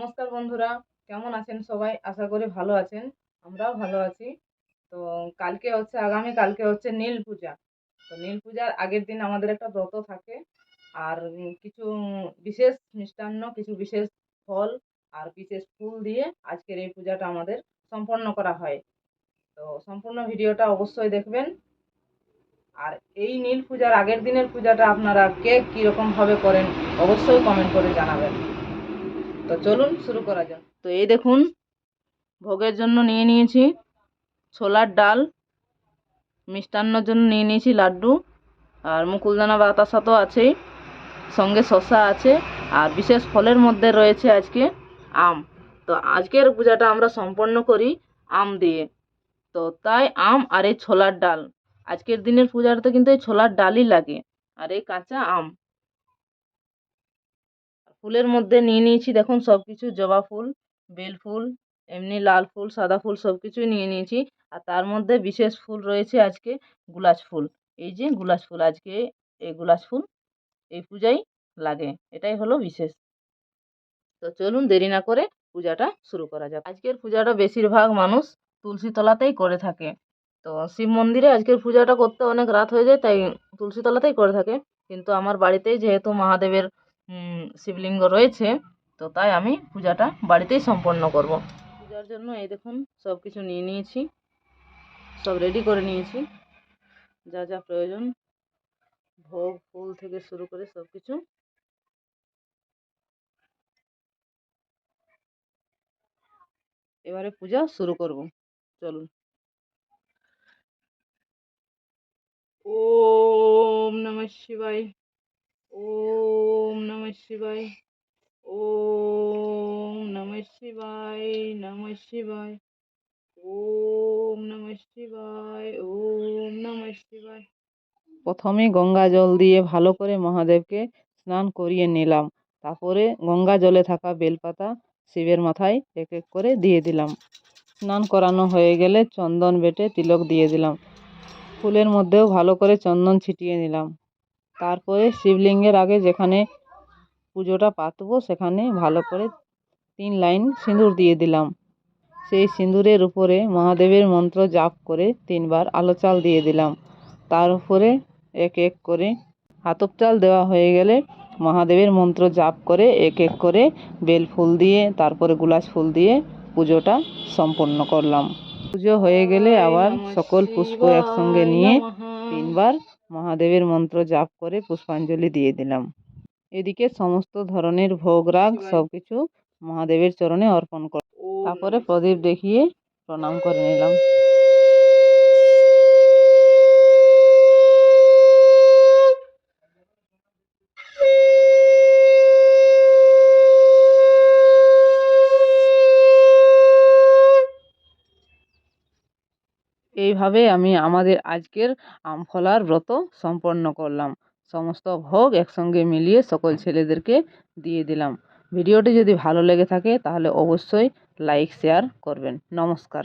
নমস্কার বন্ধুরা, কেমন আছেন সবাই? আশা করি ভালো আছেন। আমরাও ভালো আছি। তো আগামী কালকে হচ্ছে নীল পূজা। তো নীল পূজার আগের দিন আমাদের একটা ব্রত থাকে। আর কিছু বিশেষ মিষ্টান্ন, কিছু বিশেষ ফল আর বিশেষ ফুল দিয়ে আজকের এই পূজাটা আমাদের সম্পন্ন করা হয়। তো সম্পূর্ণ ভিডিওটা অবশ্যই দেখবেন। আর এই নীল পূজার আগের দিনের পূজাটা আপনারা কে কীরকম ভাবে করেন অবশ্যই কমেন্ট করে জানাবেন। তো চলুন শুরু করা যাক। তো এই দেখুন, ভোগের জন্য নিয়ে নিয়েছি ছোলার ডাল, মিষ্টান্নর জন্য নিয়ে নিয়েছি লাড্ডু, আর মুকুলদানা বাতাসা তো আছেই, সঙ্গে শসা আছে, আর বিশেষ ফলের মধ্যে রয়েছে আজকে আম। তো আজকের পূজাটা আমরা সম্পন্ন করি আম দিয়ে। তো তাই আম আর এই ছোলার ডাল, আজকের দিনের পূজাটাতে কিন্তু এই ছোলার ডালই লাগে, আর এই কাঁচা আম। ফুলের মধ্যে নিয়ে নিয়েছি দেখুন সব কিছু, জবা ফুল, বেল ফুল, এমনি লাল ফুল, সাদা ফুল সব কিছুই নিয়ে নিয়েছি। আর তার মধ্যে বিশেষ ফুল রয়েছে আজকে গুলাজ ফুল। এই যে গুলাজ ফুল, আজকে এই গুলাজ ফুল এই পূজায় লাগে, এটাই হলো বিশেষ। তো চলুন দেরি না করে পূজাটা শুরু করা যাক। আজকের পূজাটা বেশিরভাগ মানুষ তুলসী তলাতেই করে থাকে। তো শিব মন্দিরে আজকের পূজাটা করতে অনেক রাত হয়ে যায়, তাই তুলসী তলাতেই করে থাকে। কিন্তু আমার বাড়িতেই যেহেতু মহাদেবের শিবলিঙ্গ রয়েছে, তো তাই আমি পূজাটা বাড়িতেই সম্পন্ন করব। পূজার জন্য এই দেখুন সব কিছু নিয়ে নিয়েছি, সব রেডি করে নিয়েছি, যা যা প্রয়োজন, ভোগ ফুল থেকে শুরু করে সব কিছু। এবারে পূজা শুরু করব, চলুন। ওম নমঃ শিবায়, ওম নমঃ শিবায়, ওম নমঃ শিবায়, নমঃ শিবায়, ওম নমঃ শিবায়, ওম নমঃ শিবায়। প্রথমে গঙ্গা জল দিয়ে ভালো করে মহাদেবকে স্নান করিয়ে নিলাম। তারপরে গঙ্গা জলে থাকা বেলপাতা শিবের মাথায় এক এক করে দিয়ে দিলাম। স্নান করানো হয়ে গেলে চন্দন বেটে তিলক দিয়ে দিলাম। ফুলের মধ্যেও ভালো করে চন্দন ছিটিয়ে নিলাম। তারপরে শিবলিঙ্গের আগে যেখানে পুজোটা পাতবো সেখানে ভালো করে 3 লাইন সিঁদুর দিয়ে দিলাম। সেই সিঁদুরের উপরে মহাদেবের মন্ত্র জাপ করে 3 বার আলো চাল দিয়ে দিলাম। তার উপরে এক এক করে আতপ চাল দেওয়া হয়ে গেলে মহাদেবের মন্ত্র জাপ করে এক এক করে বেল ফুল দিয়ে, তারপরে গুলাস ফুল দিয়ে পুজোটা সম্পন্ন করলাম। পুজো হয়ে গেলে আবার সকল পুষ্প একসঙ্গে নিয়ে 3 বার মহাদেবের মন্ত্র জাপ করে পুষ্পাঞ্জলি দিয়ে দিলাম। এদিকে সমস্ত ধরনের ভোগ রাগ সবকিছু মহাদেবের চরণে অর্পণ করে তারপরে প্রদীপ দেখিয়ে প্রণাম করে নিলাম। এইভাবে আমি আমাদের আজকের আমফলার ব্রত সম্পন্ন করলাম। সমস্ত ভোগ একসঙ্গে মিলিয়ে সকল ছেলেদেরকে দিয়ে দিলাম। ভিডিওটি যদি ভালো লেগে থাকে তাহলে অবশ্যই লাইক শেয়ার করবেন। নমস্কার।